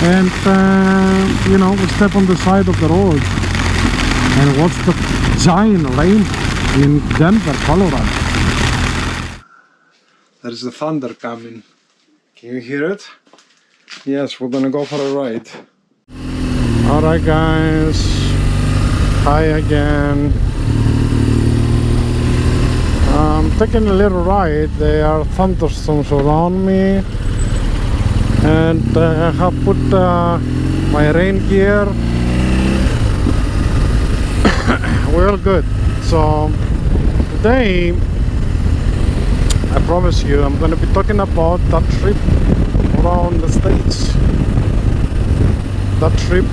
and you know, we step on the side of the road and watch the giant rainbow in Denver, Colorado. There's the thunder coming. Can you hear it? Yes, we're gonna go for a ride. Alright guys, hi again. I'm taking a little ride. There are thunderstorms around me, and I have put my rain gear. We're all good. So today, I promise you, I'm going to be talking about that trip around the States. That trip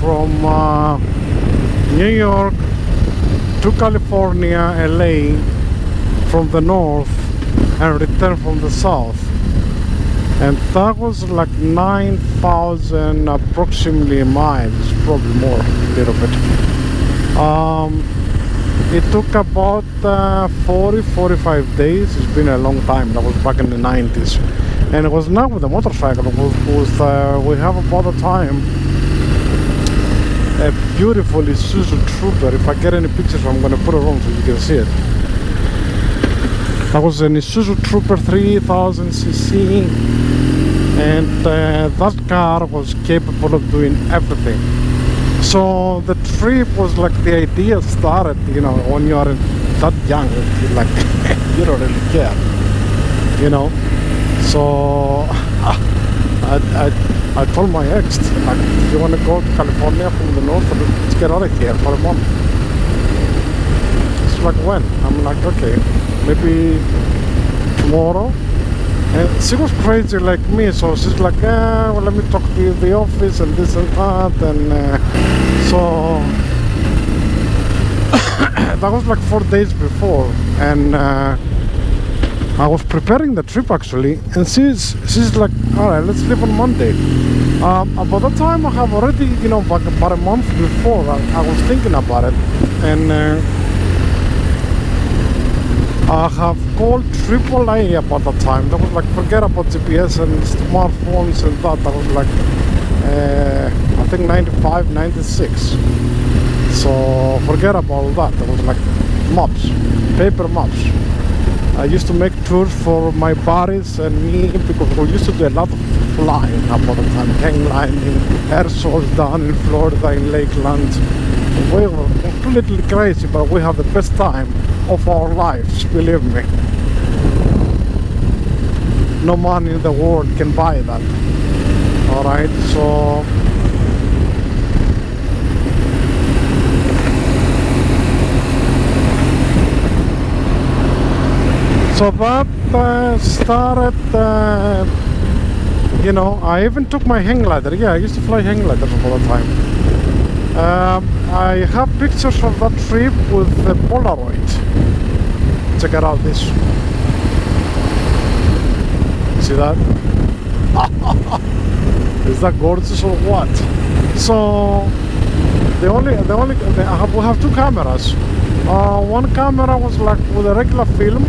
from New York to California, LA, from the north, and return from the south. And that was like 9,000 approximately miles, probably more, a little bit. It took about 40-45 days. It's been a long time. That was back in the 90's, and it was not with a motorcycle. We have about the time a beautiful Isuzu Trooper. If I get any pictures, I'm going to put it on so you can see it. That was an Isuzu Trooper 3000cc, and that car was capable of doing everything. So the trip was like, the idea started, you know, when you are that young, like you don't really care, you know. So I told my ex, like, you want to go to California from the north, let's get out of here for a month. It's like, when? I'm like, okay, maybe tomorrow. And she was crazy like me, so she's like, well, let me talk to the office and this and that, and so that was like 4 days before, and I was preparing the trip actually, and she's like, all right, let's leave on Monday. By the time I have already, you know, about a month before, I was thinking about it, and I have called AAA about that time. That was like, forget about GPS and smartphones and that. That was like, I think 95, 96. So forget about that. That was like maps, paper maps. I used to make tours for my buddies and me, because we used to do a lot of flying about the time, hang gliding, air shows down in Florida, in Lakeland. We were completely crazy, but we have the best time of our lives, believe me. No money in the world can buy that. Alright, so that started, you know, I even took my hang glider. Yeah, I used to fly hang gliders all the time. I have pictures of that trip with the Polaroid. Check it out, this. See that? Is that gorgeous or what? So we have two cameras. One camera was like with a regular film.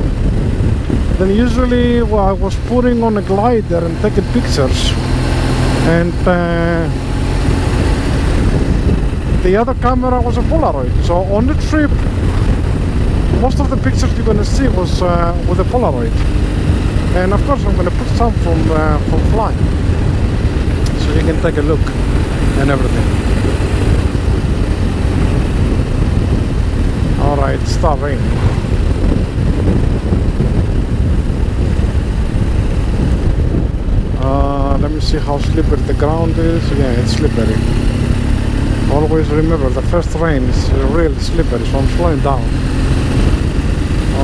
Then usually I was putting on a glider and taking pictures, and the other camera was a Polaroid. So on the trip, most of the pictures you're gonna see was with a Polaroid, and of course I'm gonna put some from flying, so you can take a look and everything. All right, start raining. Let me see how slippery the ground is. Yeah, it's slippery. Always remember, the first rain is really slippery, so I'm slowing down.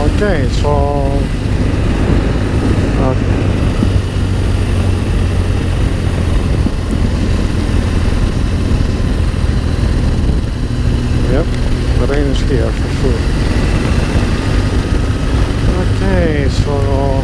Okay, so yep, the rain is here for sure. Okay, so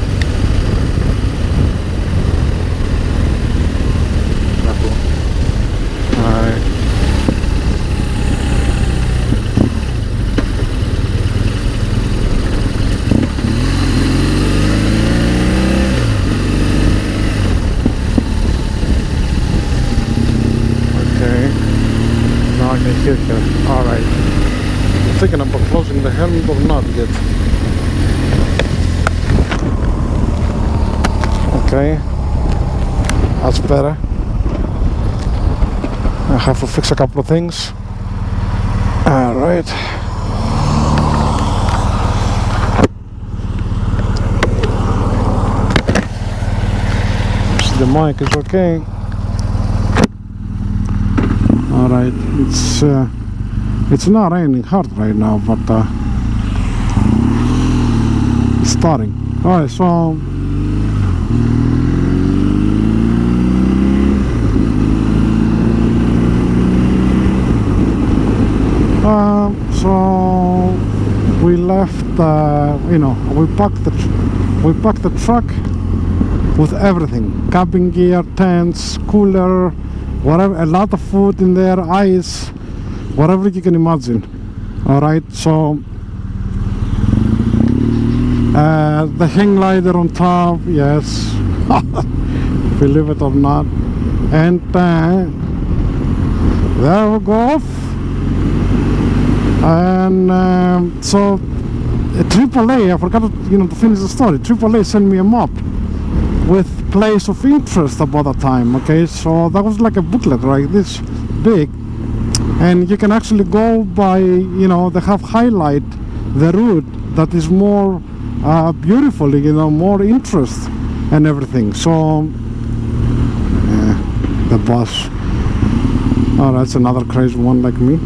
Here. Alright. I'm thinking about closing the helmet or not yet. Okay. That's better. I have to fix a couple of things. Alright. The mic is okay. Alright, it's not raining hard right now, but it's starting. Alright, so we left, we packed the truck with everything, camping gear, tents, cooler, whatever, a lot of food in there, ice, whatever you can imagine. Alright, so the hang glider on top, yes, believe it or not, and there we go. And so AAA, I forgot to finish the story. AAA sent me a map with place of interest about that time. Okay, so that was like a booklet, right, this big, and you can actually go by, they have highlight the route that is more beautifully, more interest and everything. So the bus, oh, that's another crazy one like me.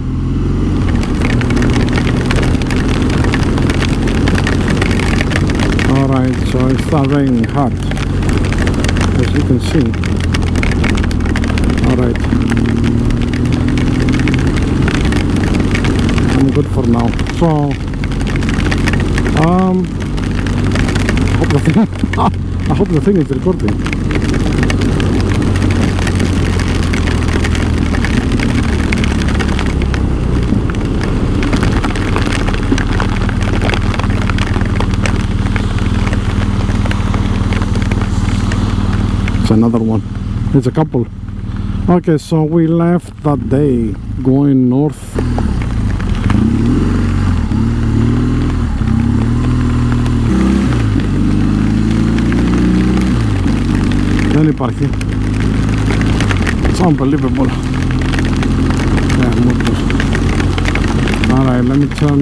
Alright, so it's not raining hard, as you can see. Alright, I'm good for now. So I hope the thing is recording. Another one, it's a couple. Okay, so we left that day going north. Δεν υπάρχει. It's unbelievable. Yeah, motors. Alright, let me turn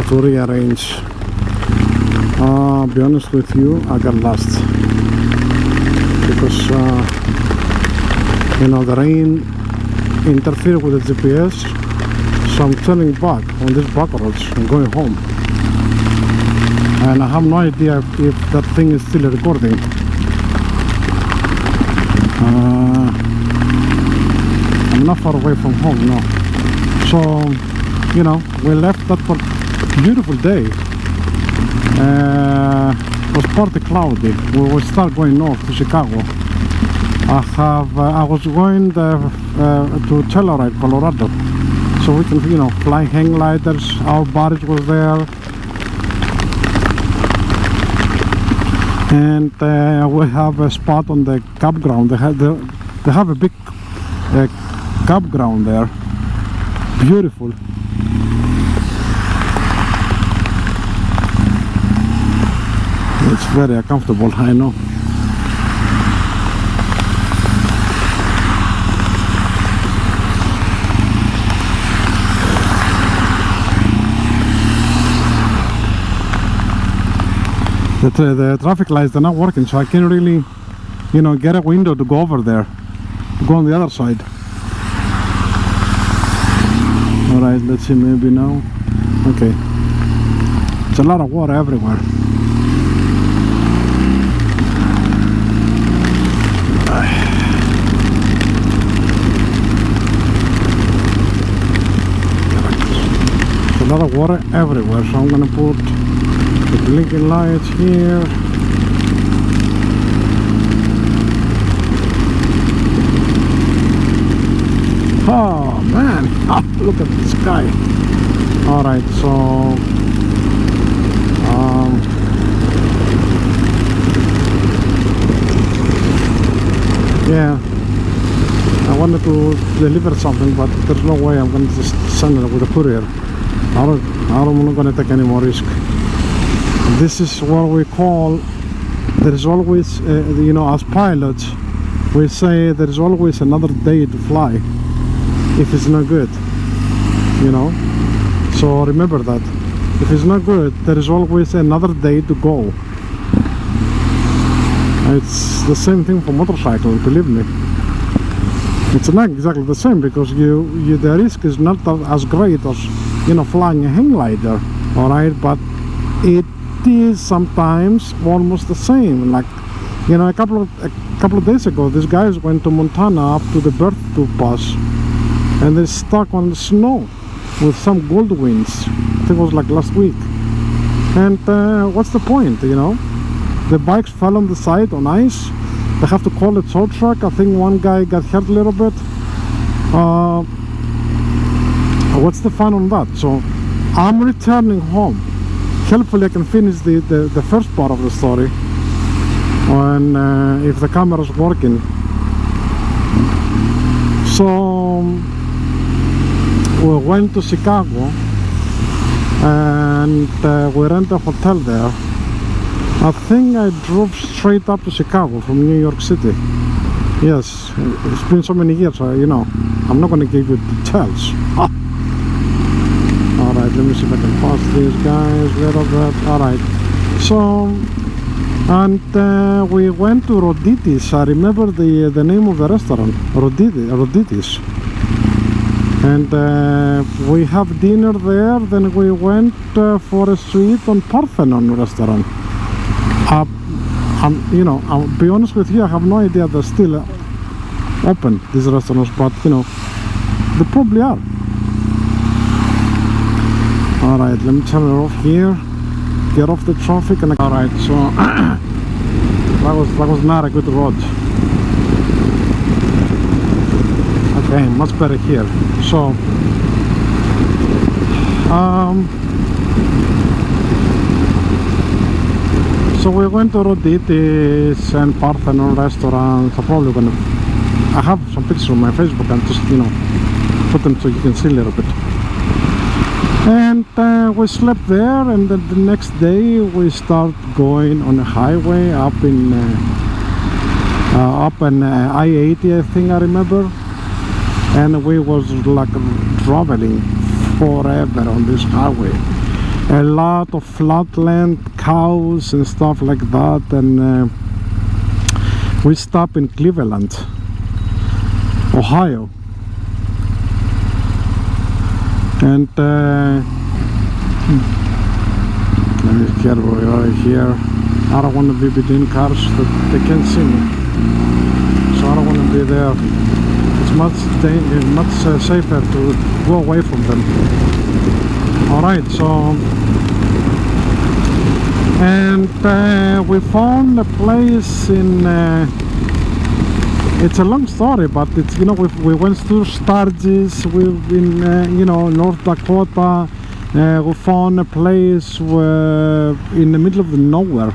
to rearrange. Be honest with you, I got lost because the rain interfered with the GPS, so I'm turning back on these back roads and going home, and I have no idea if that thing is still recording. I'm not far away from home, no. So we left that beautiful day. It was partly cloudy. We will start going north to Chicago. I was going to Telluride, Colorado, so we can fly hang gliders. Our buddies was there, and we have a spot on the campground. They have a big campground there, beautiful. It's very uncomfortable, I know. The traffic lights are not working, so I can't really, get a window to go over there, to go on the other side. Alright, let's see, maybe now. Okay. It's a lot of water everywhere. A lot of water everywhere, so I'm gonna put the blinking lights here. Oh man, look at the sky. Alright, so Yeah, I wanted to deliver something, but there's no way I'm going to just send it with a courier. I'm not going to take any more risk. This is what we call, there is always, you know, as pilots, we say there is always another day to fly if it's not good, you know. So remember that. If it's not good, there is always another day to go. It's the same thing for motorcycle, believe me. It's not exactly the same, because the risk is not as great as, you know, flying a hang glider, all right? But it is sometimes almost the same. Like, you know, a couple of days ago, these guys went to Montana up to the Berthoud Pass, and they stuck on the snow with some gold winds. I think it was like last week. And what's the point, you know? The bikes fell on the side on ice. They have to call it tow truck. I think one guy got hurt a little bit. What's the fun on that? So I'm returning home. Hopefully I can finish the first part of the story, and if the camera's working. So we went to Chicago, and we rented a hotel there. I think I drove straight up to Chicago from New York City. Yes, it's been so many years, you know, I'm not going to give you details. Alright, let me see if I can pass these guys a little bit. Alright, so, and we went to Roditis. I remember the name of the restaurant, Roditis. And we have dinner there. Then we went for a suite on Parthenon restaurant. You know, I'll be honest with you, I have no idea they're still open, these restaurants, but you know, they probably are. Alright, let me turn it off here, get off the traffic, and alright, so that was not a good road. Okay, much better here. So so we went to Roditis and Parthenon restaurants. I'm probably gonna, I have some pictures on my Facebook and just, you know, put them so you can see a little bit. And we slept there, and then the next day we start going on a highway up in I-80, I think I remember. And we was like traveling forever on this highway. A lot of flatland, cows and stuff like that, and we stopped in Cleveland, Ohio, and let me be careful right here. I don't want to be between cars that they can't see me, so I don't want to be there. It's much safer to go away from them. Alright, so, and we found a place in, it's a long story, but it's, you know, we went through Sturgis, we've been, you know, North Dakota. We found a place where, in the middle of the nowhere.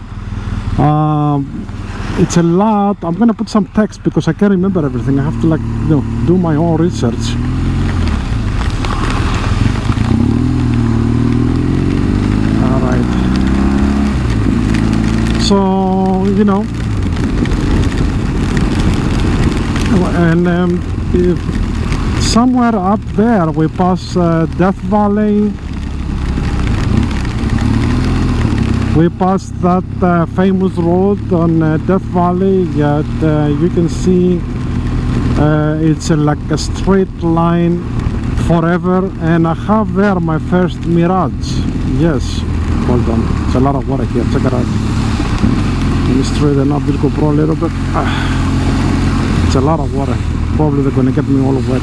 It's a lot. I'm gonna put some text because I can't remember everything. I have to, like, you know, do my own research. So, you know, and somewhere up there we pass Death Valley. We passed that famous road on Death Valley. Yet you can see it's like a straight line forever, and I have there my first Mirage. Yes, hold on, it's a lot of water here, check it out. Let me straighten up this GoPro a little bit. It's a lot of water. Probably they're gonna get me all wet.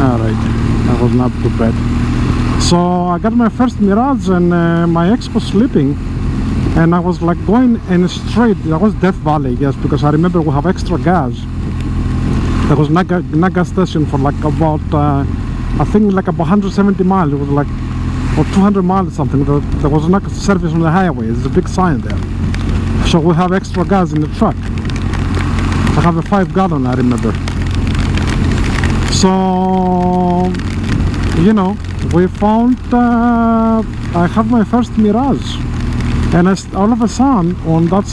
Alright, that was not too bad. So I got my first Mirage, and my ex was sleeping, and I was like going in straight. That was Death Valley, yes, because I remember we have extra gas. There was not gas station for like about I think like about 170 miles. It was like, or 200 miles or something. There was not service on the highway. There's a big sign there. So we have extra gas in the truck. I have a 5-gallon, I remember. So, you know, we found, I have my first Mirage. And all of a sudden, on that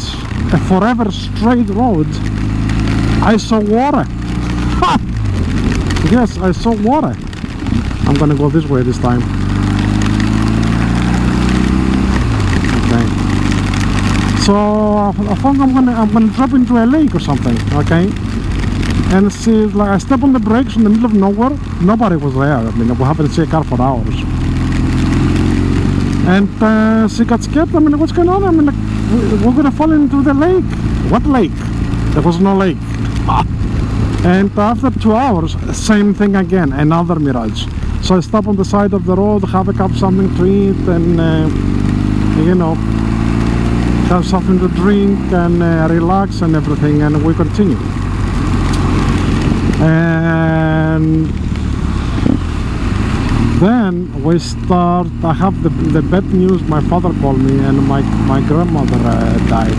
forever straight road, I saw water. Yes, I saw water. I'm gonna go this way this time. Okay. So I think I'm gonna drop into a lake or something. Okay. And see, like I step on the brakes in the middle of nowhere. Nobody was there. I mean, we haven't seen a car for hours. And she got scared. I mean, what's going on? I mean, like, we're gonna fall into the lake. What lake? There was no lake. And after 2 hours, same thing again, another Mirage. So I stop on the side of the road, have a cup of something to eat, and you know, have something to drink and relax and everything, and we continue. And then we start. I have the bad news. My father called me, and my grandmother died,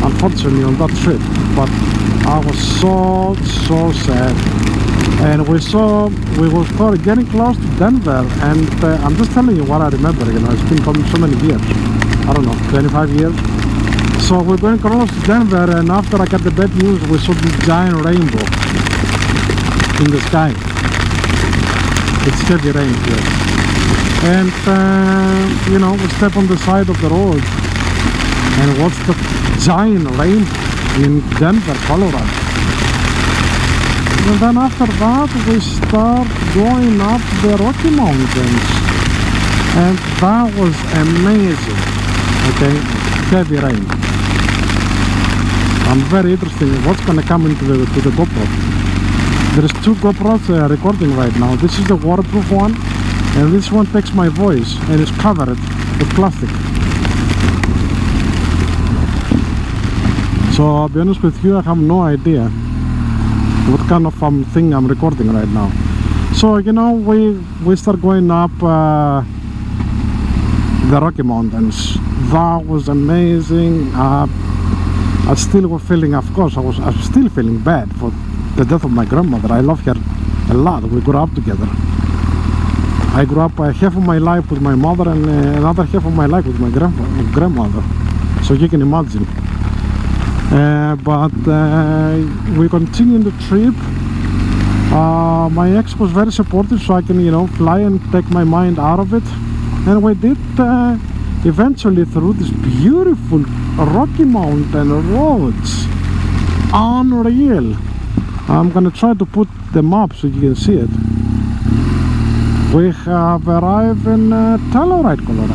unfortunately, on that trip. But I was so sad. And we were getting close to Denver, and I'm just telling you what I remember. You know, it's been so many years. I don't know, 25 years. So we're going close to Denver, and after I got the bad news, we saw this giant rainbow in the sky. It's heavy rain here. And you know, we step on the side of the road and watch the giant rainbow in Denver, Colorado. And then after that, we start going up the Rocky Mountains, and that was amazing. Okay, heavy rain. I'm very interested in what's gonna come into the GoPro. There's 2 GoPros recording right now. This is the waterproof one, and this one takes my voice and is covered with plastic. So I'll be honest with you, I have no idea what kind of thing I'm recording right now. So you know, we start going up the Rocky Mountains. That was amazing. I still was feeling, of course, I'm still feeling bad for the death of my grandmother. I love her a lot. We grew up together. I grew up half of my life with my mother and another half of my life with my grandmother. So you can imagine. But we continued the trip. My ex was very supportive, so I can, you know, fly and take my mind out of it. And we did eventually through this beautiful Rocky Mountain roads. Unreal. I'm gonna try to put the map so you can see it. We have arrived in Telluride, Colorado.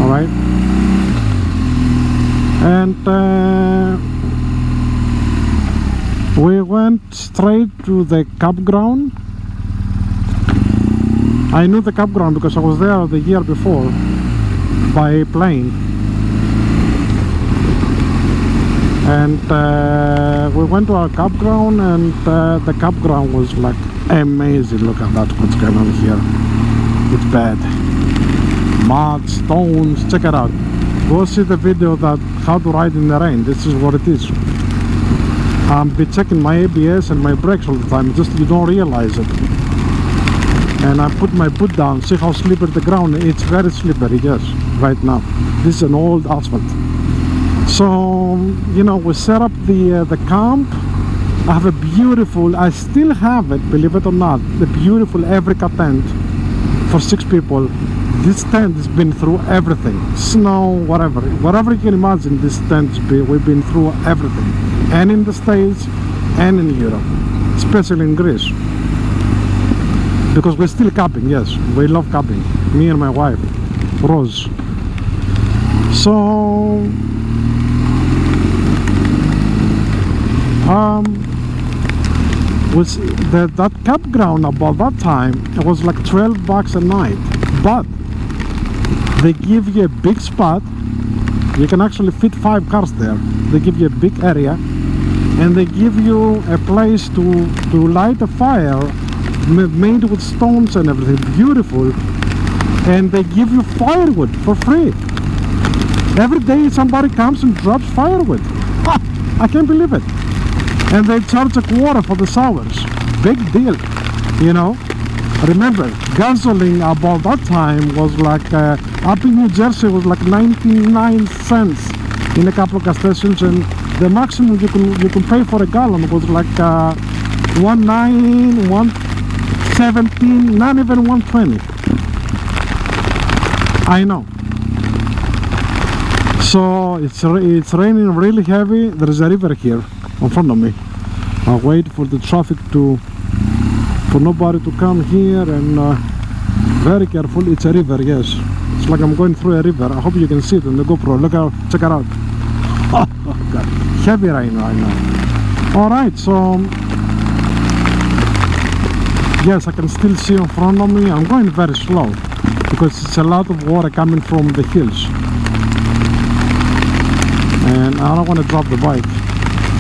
All right. And we went straight to the campground. I knew the campground because I was there the year before by plane. And we went to our campground, and the campground was like amazing. Look at that, what's going on here. It's bad. Mud, stones, check it out. Go see the video that how to ride in the rain. This is what it is. I'm be checking my ABS and my brakes all the time, just you don't realize it. And I put my boot down, see how slippery the ground is. It's very slippery, yes, right now. This is an old asphalt. So, you know, we set up the camp. I have a beautiful, I still have it, believe it or not, the beautiful Africa tent for 6 people. This tent has been through everything, snow, whatever you can imagine. This tent, we've been through everything, and in the States and in Europe, especially in Greece, because we're still camping. Yes, we love camping, me and my wife Rose. So was that campground about that time, it was like $12 a night, but they give you a big spot. You can actually fit 5 cars there. They give you a big area, and they give you a place to light a fire made with stones and everything, beautiful. And they give you firewood for free. Every day somebody comes and drops firewood. I can't believe it. And they charge a quarter for the showers. Big deal, you know. Remember, gasoline about that time was like up in New Jersey was like 99 cents in a couple of gas stations, and the maximum you can pay for a gallon was like 1.9, 1.17, not even 1.20. I know. So it's raining really heavy. There is a river here in front of me. I'll wait for the traffic for nobody to come here, and very careful. It's a river, yes. It's like I'm going through a river. I hope you can see it on the GoPro. Look out, check it out. Oh God, heavy rain right now. All right, so yes, I can still see in front of me. I'm going very slow because it's a lot of water coming from the hills, and I don't want to drop the bike.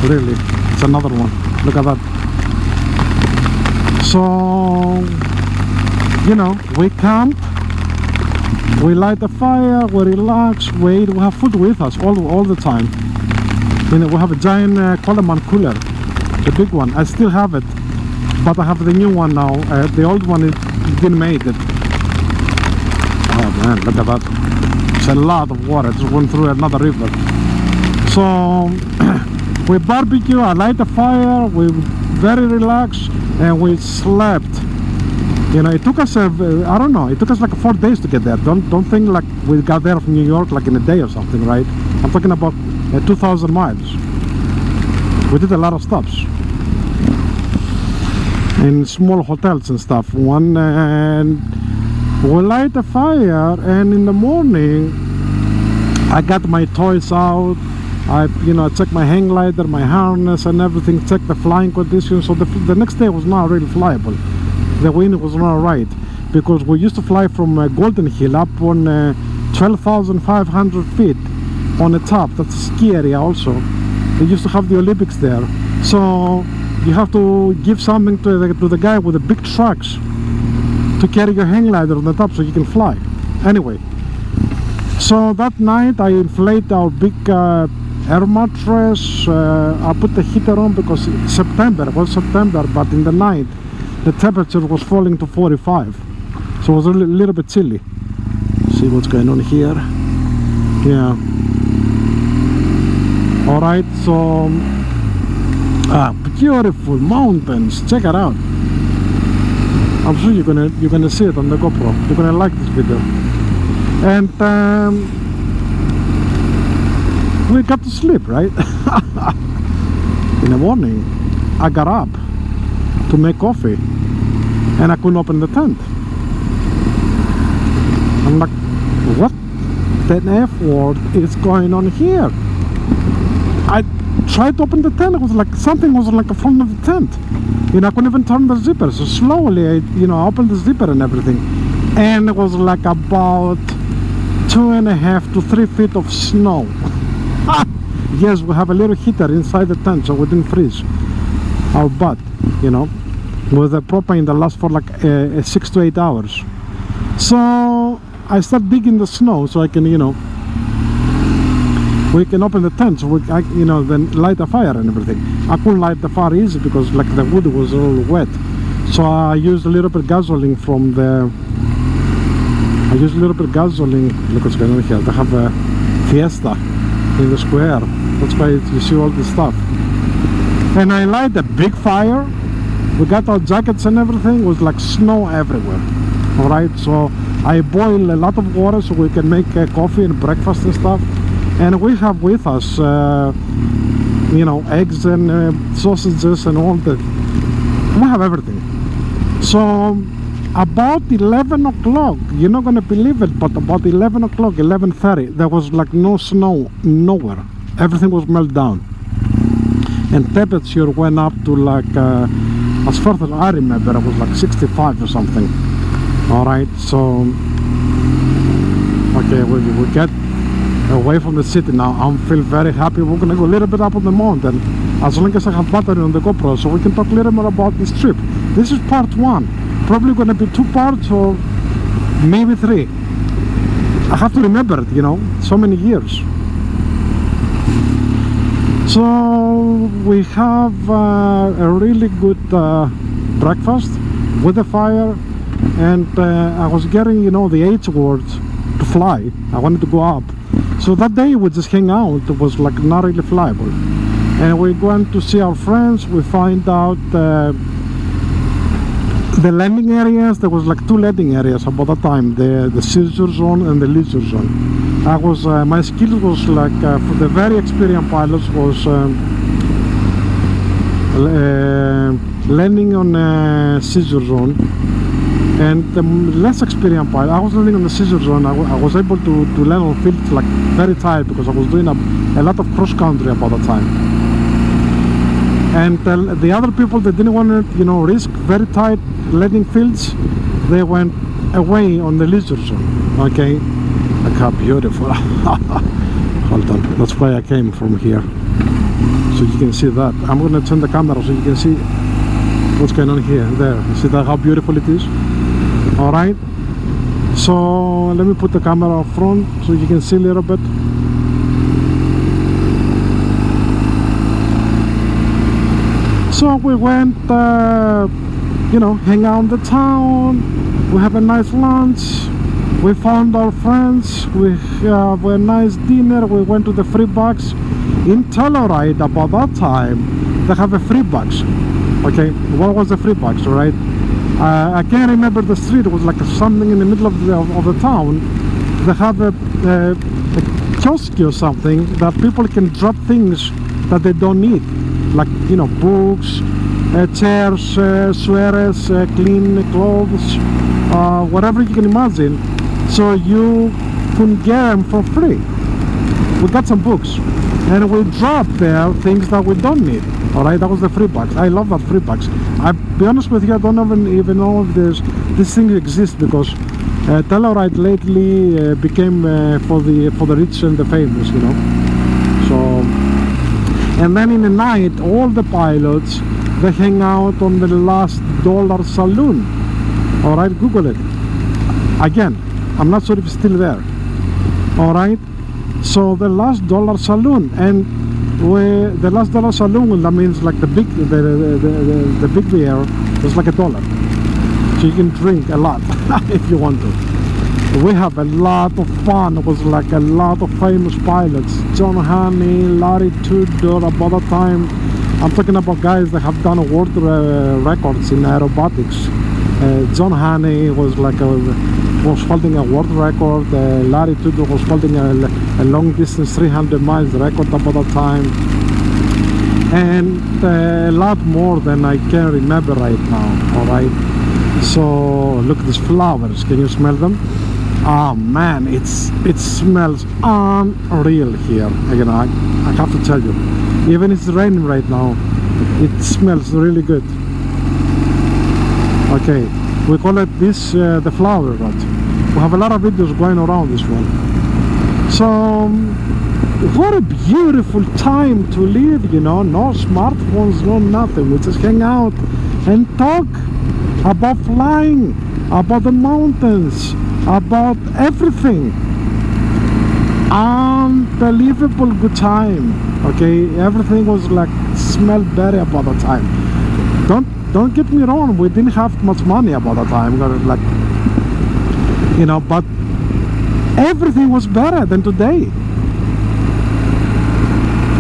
Really, it's another one. Look at that. So, you know, we camp, we light a fire, we relax, we eat, we have food with us all the time. You know, we have a giant Coleman cooler, the big one. I still have it, but I have the new one now. The old one, it didn't make it. Oh man, look at that. It's a lot of water. It just went through another river. So, we barbecue, I light a fire, we very relaxed, and we slept. You know, it took us I don't know, it took us like 4 days to get there. Don't think like we got there from New York like in a day or something, right? I'm talking about 2,000 miles. We did a lot of stops in small hotels and stuff. And we light a fire, and in the morning I got my toys out. I checked my hang glider, my harness and everything, checked the flying conditions. So the next day was not really flyable. The wind was not right, because we used to fly from Golden Hill up on 12,500 feet on the top. That's a ski area also. They used to have the Olympics there. So you have to give something to the guy with the big trucks to carry your hang glider on the top so you can fly. Anyway, so that night I inflate our big air mattress. I put the heater on because it's September. It was September, but in the night the temperature was falling to 45, so it was a little bit chilly. See what's going on here. Yeah. All right, so beautiful mountains. Check it out. I'm sure you're gonna see it on the GoPro. You're gonna like this video. And we got to sleep, right? In the morning I got up to make coffee, and I couldn't open the tent. I'm like, what the F word is going on here? I tried to open the tent. It was like something was like in front of the tent. You know, I couldn't even turn the zipper. So slowly I opened the zipper and everything, and it was like about 2.5 to 3 feet of snow. Yes, we have a little heater inside the tent, so we didn't freeze our butt, you know, with the propane that lasts for like 6 to 8 hours. So I start digging the snow so I can, we can open the tent, so then light a fire and everything. I couldn't light the fire easy because like the wood was all wet. So I used a little bit of gasoline from the. Look what's going on here. They have a fiesta in the square. That's why you see all this stuff. And I light a big fire. We got our jackets and everything. It was like snow everywhere. All right, so I boil a lot of water so we can make coffee and breakfast and stuff. And we have with us eggs and sausages and all that. We have everything. So about 11 o'clock, you're not gonna believe it, but about 11 o'clock, 11:30, there was like no snow nowhere. Everything was melted down, and temperature went up to like as far as I remember, it was like 65 or something. All right, so okay, we get away from the city now. I feel very happy. We're gonna go a little bit up on the mountain, as long as I have battery on the GoPro, so we can talk a little more about this trip. This is part 1. Probably gonna be 2 parts or maybe 3. I have to remember it, you know, so many years. So we have a really good breakfast with a fire, and I was getting, you know, the H word to fly. I wanted to go up. So that day we just hang out. It was like not really flyable. And we went to see our friends. We find out the landing areas. There was like two landing areas about that time, the scissor zone and the leisure zone. I was my skills was like for the very experienced pilots was landing on scissor zone, and the less experienced pilot, I was landing on the scissor zone. I was able to land on fields like very tight because I was doing a lot of cross country about that time. And the other people that didn't want to, you know, risk very tight landing fields, they went away on the leisure zone. Okay, look how beautiful. Hold on, that's why I came from here, so you can see that. I'm going to turn the camera so you can see what's going on here. There, you see that how beautiful it is. All right, so let me put the camera up front so you can see a little bit. So we went, you know, hang out in the town. We have a nice lunch. We found our friends. We have a nice dinner. We went to the free box in Telluride. About that time, they have a free box. Okay, what was the free box, right? I can't remember the street. It was like something in the middle of the town. They have a kiosk or something that people can drop things that they don't need, like, you know, books, chairs, sweaters, clean clothes, whatever you can imagine. So you can get them for free. We got some books, and we dropped there things that we don't need. All right, that was the free box. I love that free box. I'll be honest with you, I don't even know if this thing exists, because Telluride lately became for the rich and the famous, you know. So, and then in the night, all the pilots, they hang out on the last dollar saloon. All right, Google it. Again, I'm not sure if it's still there. All right, so the last dollar saloon, and the last dollar saloon, that means like the big beer was like $1, so you can drink a lot if you want to. We have a lot of fun. It was like a lot of famous pilots, John Honey, Larry Tudor. About that time, I'm talking about guys that have done world records in aerobatics. John Honey was like was holding a world record. Larry Tudor was holding a long distance 300 miles record about that time, and a lot more than I can remember right now. All right, so look at these flowers. Can you smell them? Oh man, it smells unreal here. Again, I have to tell you, even it's raining right now, it smells really good. Okay, we call it this the flower rod. We have a lot of videos going around this one. So what a beautiful time to live, you know. No smartphones, no nothing. We just hang out and talk about flying, about the mountains, about everything. Unbelievable good time. Okay, everything was like smelled better about the time. Don't get me wrong, we didn't have much money about the time, like, you know, but everything was better than today.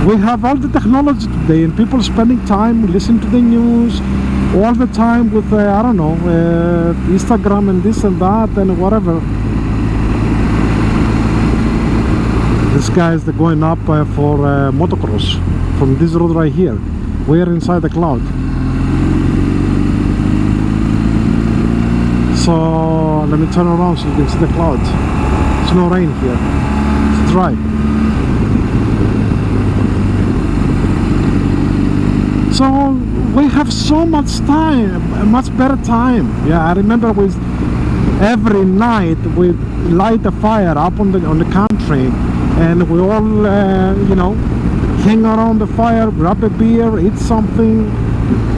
We have all the technology today, and people spending time listening to the news all the time with I don't know, Instagram and this and that and whatever. These guys, they're going up for motocross from this road right here. We are inside the cloud. So let me turn around so you can see the clouds. It's no rain here. It's dry. So we have so much time, a much better time. Yeah, I remember with every night we light a fire up on the country, and we all you know, hang around the fire, grab a beer, eat something,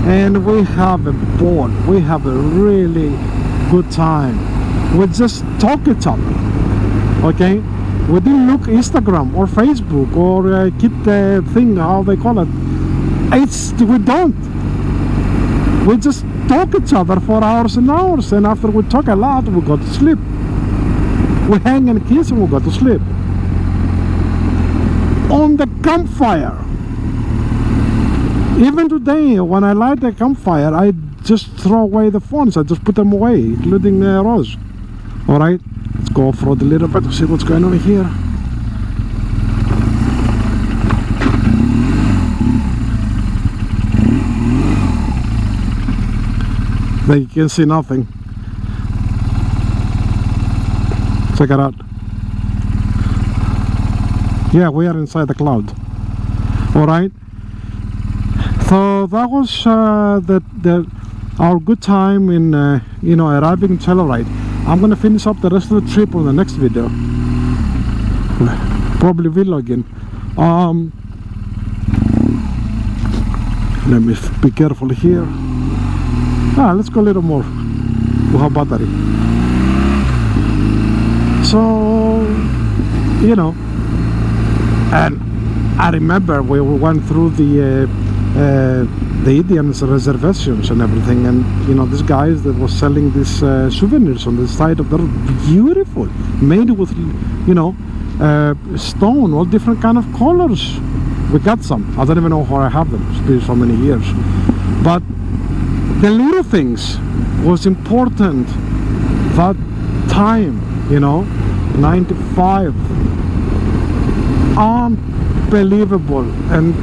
and we have a ball. We have a really good time. We just talk each other. Okay, we didn't look Instagram or Facebook or kid thing, how they call it. We don't. We just talk each other for hours and hours, and after we talk a lot, we go to sleep. We hang and kiss and we go to sleep. On the campfire. Even today, when I light a campfire, I just throw away the phones. I just put them away, including Rose. Alright, let's go off-road a little bit to see what's going on here. There you can see nothing. Check it out. Yeah, we are inside the cloud. Alright. So that was our good time in arriving in Telluride. I'm gonna finish up the rest of the trip on the next video. Probably vlogging. Let me be careful here. Let's go a little more. We have battery. So, and I remember we went through the Indians reservations and everything, and these guys that was selling these souvenirs on the side of the road, beautiful, made with stone, all different kind of colors. We got some. I don't even know how I have them. It's been so many years, but the little things was important that time. 95. Unbelievable and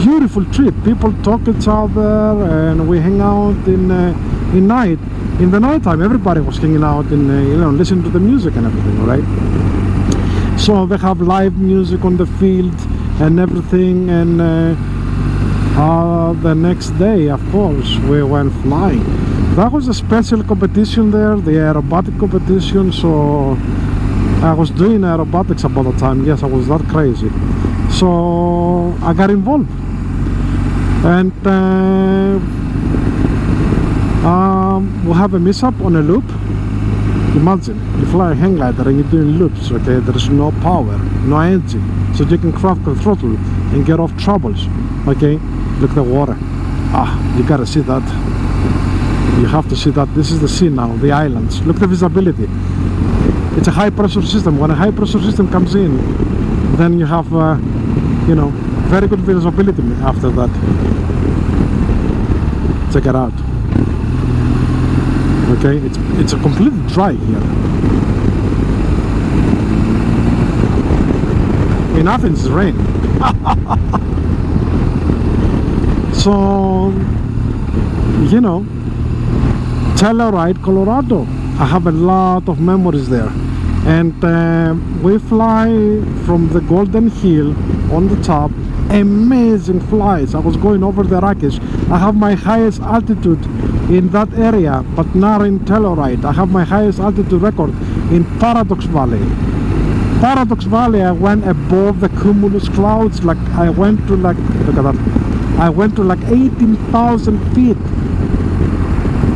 beautiful trip. People talk each other, and we hang out in the nighttime. Everybody was hanging out and listening to the music and everything, right? So they have live music on the field and everything, and the next day, of course, we went flying. That was a special competition there, the aerobatic competition. So I was doing aerobatics about the time. Yes, I was that crazy. So I got involved, and we have a mishap on a loop. Imagine you fly a hang glider and you're doing loops. Okay, there is no power, no engine, so you can craft the throttle and get off troubles. Okay, look at the water. You gotta see that. You have to see that. This is the sea now, the islands. Look at the visibility. It's a high pressure system. When a high pressure system comes in, then you have very good visibility after that. Check it out. Okay, it's a completely dry here. In Athens, it's rain. So, Telluride, Colorado. I have a lot of memories there. And we fly from the Golden Hill on the top. Amazing flights. I was going over the Rockies. I have my highest altitude in that area, but not in Telluride. I have my highest altitude record in Paradox Valley. Paradox Valley, I went above the cumulus clouds. Look at that. I went to 18,000 feet.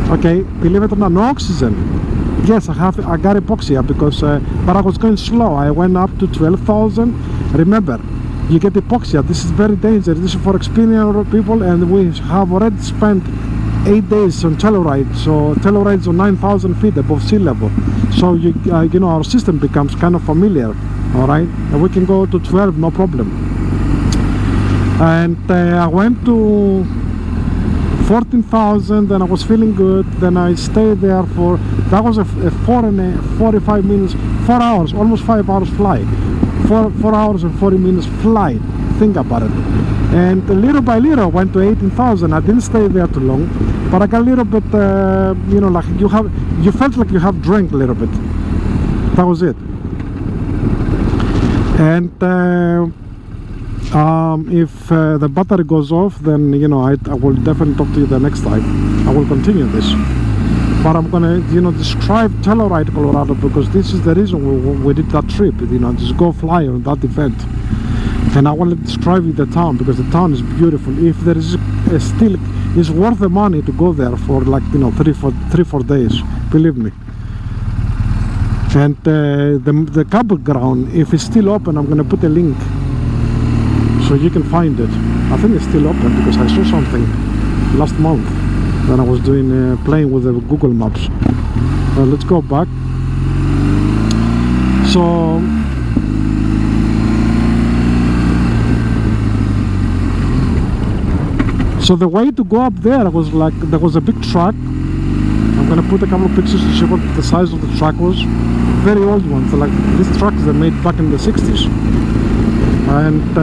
Okay, believe it or not, no oxygen. Yes, I got hypoxia because, but I was going slow. I went up to 12,000. Remember, you get hypoxia. This is very dangerous. This is for experienced people, and we have already spent 8 days on Telluride. So Telluride is on 9,000 feet above sea level. So our system becomes kind of familiar. All right, and we can go to 12, no problem. And I went to 14,000, and I was feeling good. Then I stayed there for, that was a 45 minutes, 4 hours, almost 5 hours flight. 4 hours and 40 minutes flight. Think about it. And little by little I went to 18,000. I didn't stay there too long, but I got a little bit, you felt like you have drank a little bit. That was it. And if the battery goes off, then I will definitely talk to you the next time. I will continue this, but I'm gonna describe Telluride, Colorado, because this is the reason we did that trip. Just go fly on that event. And I want to describe you the town, because the town is beautiful. If there is still, it's worth the money to go there for 3-4 days, believe me. And the campground, if it's still open, I'm gonna put a link so you can find it. I think it's still open because I saw something last month when I was doing playing with the Google Maps. Let's go back. So the way to go up there was like, there was a big truck. I'm gonna put a couple of pictures to show what the size of the truck was. Very old ones, like these trucks they made back in the 60s. And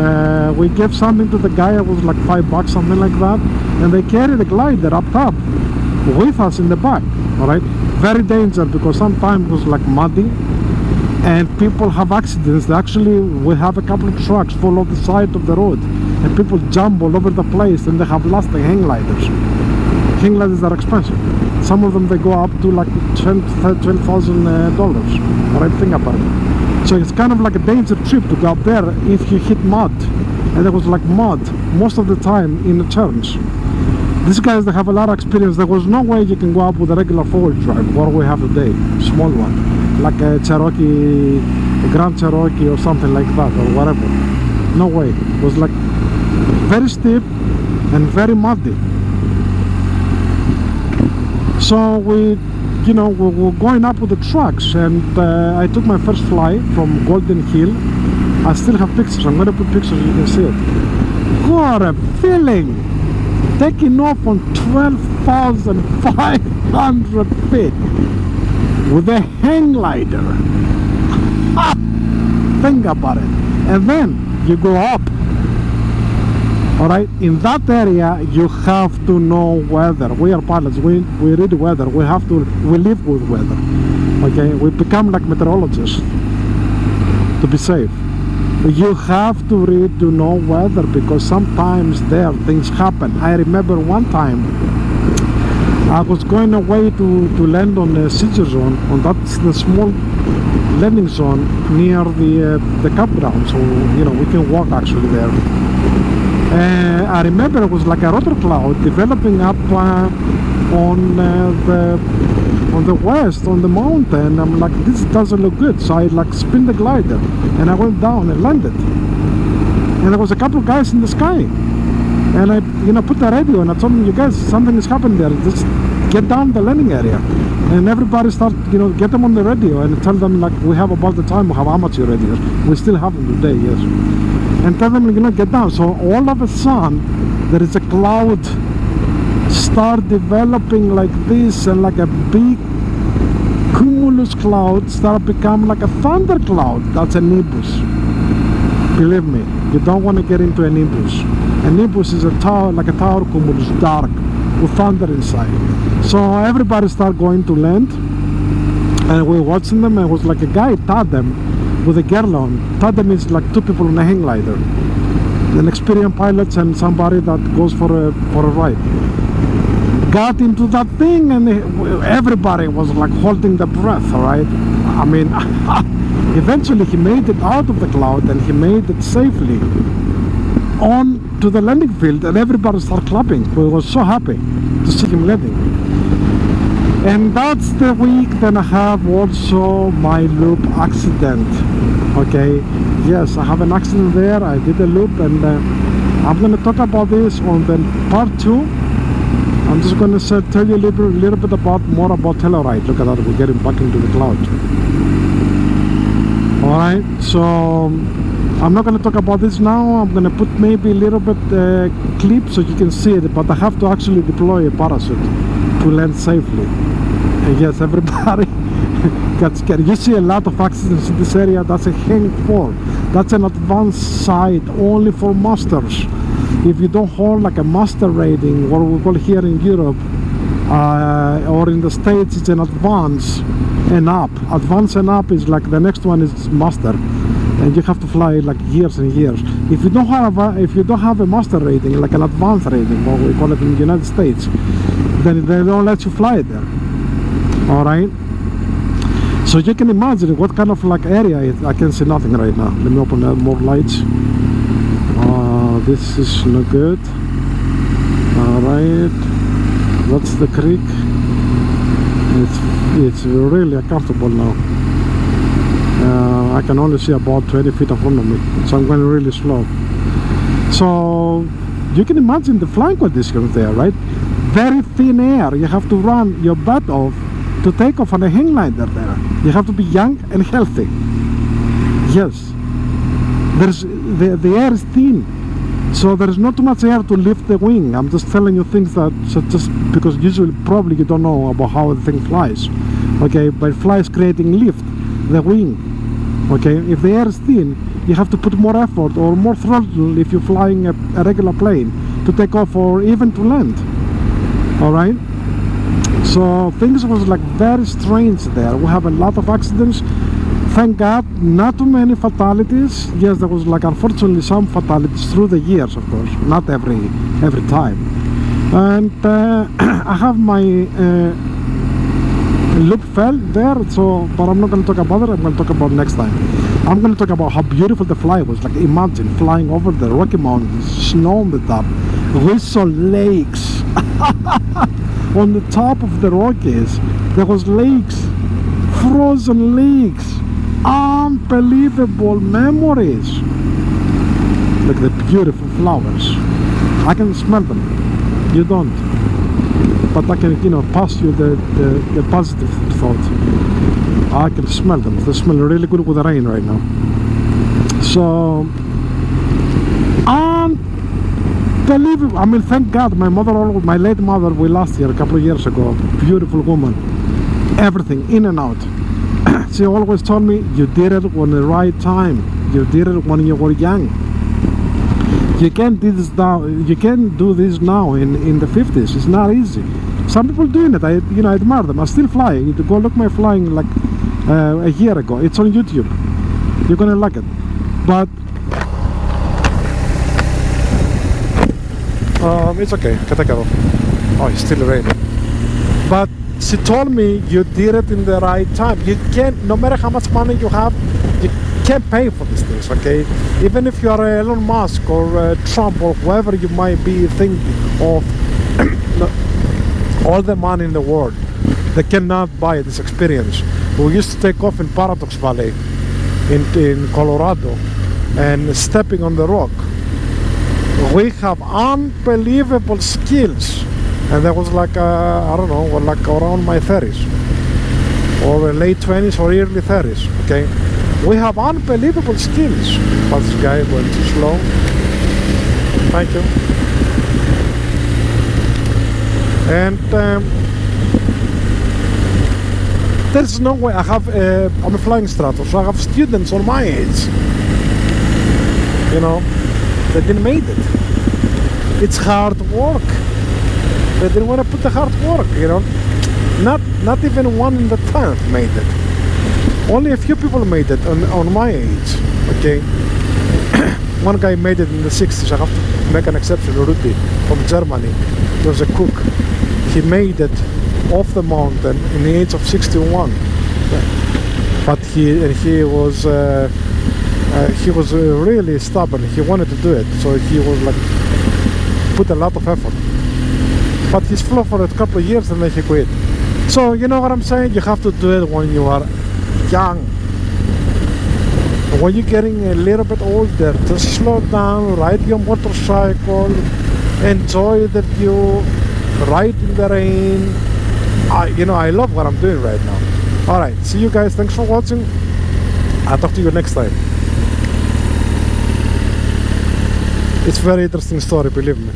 we gave something to the guy. It was like $5, something like that. And they carried a glider up top with us in the back. All right, very dangerous because sometimes it was like muddy and people have accidents. Actually, we have a couple of trucks fall off the side of the road and people jump all over the place, and they have lost the hang gliders. Hang gliders are expensive. Some of them they go up to like $12,000. All right, think about it. So it's kind of like a dangerous trip to go up there if you hit mud, and there was like mud most of the time in the turns. These guys, they have a lot of experience. There was no way you can go up with a regular four-wheel drive, what we have today, small one, like a Cherokee, a Grand Cherokee or something like that, or whatever. No way. It was like very steep and very muddy. So we were going up with the trucks, and I took my first flight from Golden Hill. I still have pictures. I'm going to put pictures so you can see it. What a feeling! Taking off on 12,500 feet with a hang glider. Think about it. And then you go up. Alright, in that area you have to know weather. We are pilots, we read weather, we live with weather. Okay, we become like meteorologists to be safe. You have to read to know weather because sometimes there things happen. I remember one time I was going away to land on a seizure zone, on that's the small landing zone near the campground, so we can walk actually there. I remember it was like a rotor cloud developing up on the west, on the mountain. I'm like, this doesn't look good, so I like spin the glider and I went down and landed, and there was a couple of guys in the sky, and I put the radio and I told them, you guys, something is happening there, just get down the landing area. And everybody start, get them on the radio and tell them like, we have about the time, we have amateur radios, we still have them today, yes, and tell them, get down. So all of a sudden there is a cloud start developing like this, and like a big cumulus cloud start become like a thunder cloud. That's a nimbus. Believe me, you don't want to get into a nimbus. A nimbus is a tower, like a tower cumulus, dark with thunder inside. So everybody start going to land, and we're watching them, and it was like a guy tandem with a girl on. Tandem is like two people on a hang glider, an experienced pilot and somebody that goes for a ride. Got into that thing, and everybody was like holding the breath. All right, I mean, eventually he made it out of the cloud, and he made it safely on to the landing field, and everybody started clapping. We were so happy to see him landing. And that's the week then I have also my loop accident. Okay, yes, I have an accident there. I did a loop, and I'm going to talk about this on the part 2. I'm just going to tell you a little bit more about Telluride. Look at that, we're getting back into the cloud. Alright, so I'm not going to talk about this now. I'm going to put maybe a little bit clip so you can see it, but I have to actually deploy a parachute to land safely. And yes, everybody got scared. You see a lot of accidents in this area. That's a hang fall. That's an advanced site only for masters. If you don't hold like a master rating, what we call here in Europe or in the States, it's an advance and up. Advance and up is like the next one is master, and you have to fly like years and years. If you don't have a master rating, like an advanced rating, what we call it in the United States, then they don't let you fly there. All right. So you can imagine what kind of like area it is. I can see nothing right now. Let me open more lights. This is no good. Alright, that's the creek. It's really uncomfortable now. I can only see about 20 feet in front of me, so I'm going really slow. So you can imagine the flying conditions there, right? Very thin air. You have to run your butt off to take off on a hang glider there. You have to be young and healthy. Yes, the air is thin, so there is not too much air to lift the wing. I'm just telling you things that, so just because usually probably you don't know about how the thing flies. Okay, but it flies creating lift, the wing. Okay, if the air is thin, you have to put more effort or more throttle if you're flying a regular plane to take off or even to land. All right, so things was like very strange there. We have a lot of accidents. Thank God, not too many fatalities. Yes, there was like unfortunately some fatalities through the years, of course, not every time. And I have my loop fell there, so, but I'm not going to talk about it. I'm going to talk about it next time. I'm going to talk about how beautiful the fly was. Like, imagine flying over the Rocky Mountains, snow on the top. We saw lakes on the top of the Rockies. There was lakes, frozen lakes, unbelievable memories. Like the beautiful flowers. I can smell them. You don't. But I can, you know, pass you the positive thought. I can smell them. They smell really good with the rain right now. So, unbelievable. I mean, thank God, my late mother, we lost her a couple of years ago. Beautiful woman. Everything, in and out. She always told me, you did it on the right time. You did it when you were young. You can't do this now. You can't do this now in the 50s. It's not easy. Some people doing it. I admire them. I still fly. You go look my flying like a year ago. It's on YouTube. You're gonna like it. But it's okay. I can take it off. Oh, it's still raining. But she told me you did it in the right time. You can't, no matter how much money you have, you can't pay for these things, okay? Even if you are Elon Musk or Trump or whoever you might be thinking of, all the money in the world, they cannot buy this experience. We used to take off in Paradox Valley in Colorado and stepping on the rock. We have unbelievable skills. And that was like, I don't know, like around my 30s or late 20s or early 30s, okay? We have unbelievable skills. But this guy went too slow. Thank you. And there's no way. I'm a flying instructor, so I have students on my age. You know, they didn't make it. It's hard work. They didn't want to put the hard work, you know. Not even 1 in the 10th made it. Only a few people made it on my age, okay. One guy made it in the 60s. I have to make an exception. Rudy from Germany. He was a cook. He made it off the mountain in the age of 61. But he was really stubborn. He wanted to do it, so he was like put a lot of effort. But he's flew for a couple of years and then he quit. So you know what I'm saying? You have to do it when you are young. When you're getting a little bit older, just slow down, ride your motorcycle, enjoy the view, ride in the rain. I love what I'm doing right now. Alright, see you guys. Thanks for watching. I'll talk to you next time. It's a very interesting story, believe me.